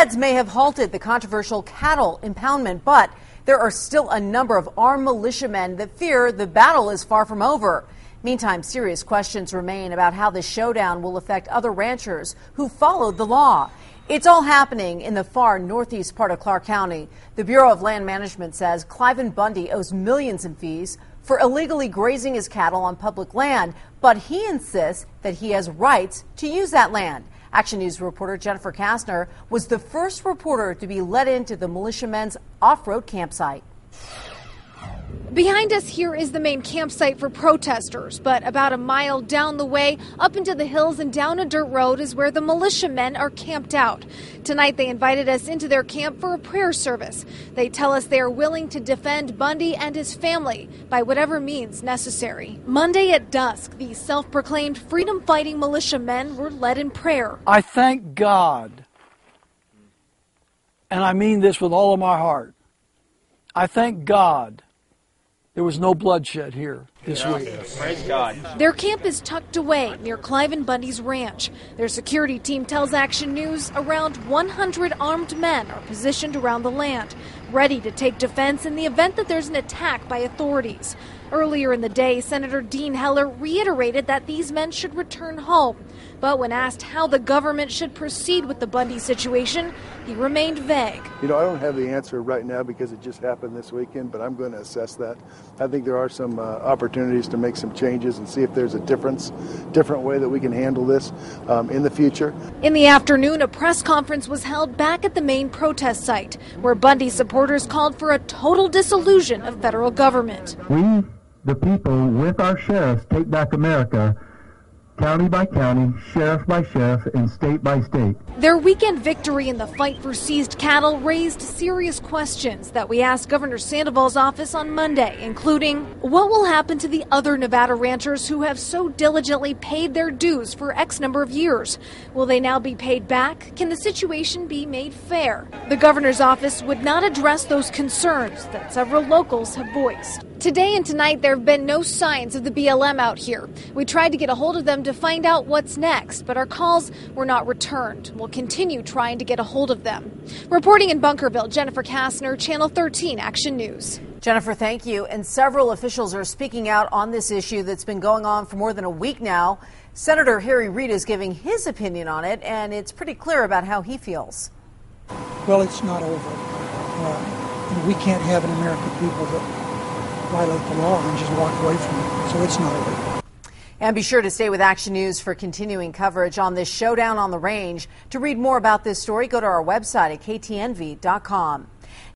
feds may have halted the controversial cattle impoundment, but there are still a number of armed militiamen that fear the battle is far from over. Meantime, serious questions remain about how this showdown will affect other ranchers who followed the law. It's all happening in the far northeast part of Clark County. The Bureau of Land Management says Cliven Bundy owes millions in fees for illegally grazing his cattle on public land, but he insists that he has rights to use that land. Action News reporter Jennifer Kastner was the first reporter to be let into the militiamen's off-road campsite. Behind us here is the main campsite for protesters, but about a mile down the way, up into the hills and down a dirt road is where the militiamen are camped out. Tonight they invited us into their camp for a prayer service. They tell us they are willing to defend Bundy and his family by whatever means necessary. Monday at dusk, these self-proclaimed freedom-fighting militiamen were led in prayer. I thank God, and I mean this with all of my heart, I thank God there was no bloodshed here this week. Praise God. Their camp is tucked away near Cliven Bundy's ranch. Their security team tells Action News around 100 armed men are positioned around the land, ready to take defense in the event that there's an attack by authorities. Earlier in the day, Senator Dean Heller reiterated that these men should return home. But when asked how the government should proceed with the Bundy situation, he remained vague. I don't have the answer right now because it just happened this weekend, but I'm going to assess that. I think there are some opportunities to make some changes and see if there's a different way that we can handle this in the future. In the afternoon, a press conference was held back at the main protest site, where Bundy supporters called for a total dissolution of federal government. We, the people, with our sheriffs, take back America, county by county, sheriff by sheriff, and state by state. Their weekend victory in the fight for seized cattle raised serious questions that we asked Governor Sandoval's office on Monday, including what will happen to the other Nevada ranchers who have so diligently paid their dues for X number of years. Will they now be paid back? Can the situation be made fair? The governor's office would not address those concerns that several locals have voiced. Today and tonight, there have been no signs of the BLM out here. We tried to get a hold of them to find out what's next, but our calls were not returned. We'll continue trying to get a hold of them. Reporting in Bunkerville, Jennifer Kastner, Channel 13 Action News. Jennifer, thank you. And several officials are speaking out on this issue that's been going on for more than a week now. Senator Harry Reid is giving his opinion on it, and it's pretty clear about how he feels. Well, it's not over. We can't have an American people that violate the law and just walk away from it. So it's not over. And be sure to stay with Action News for continuing coverage on this showdown on the range. To read more about this story, go to our website at KTNV.com.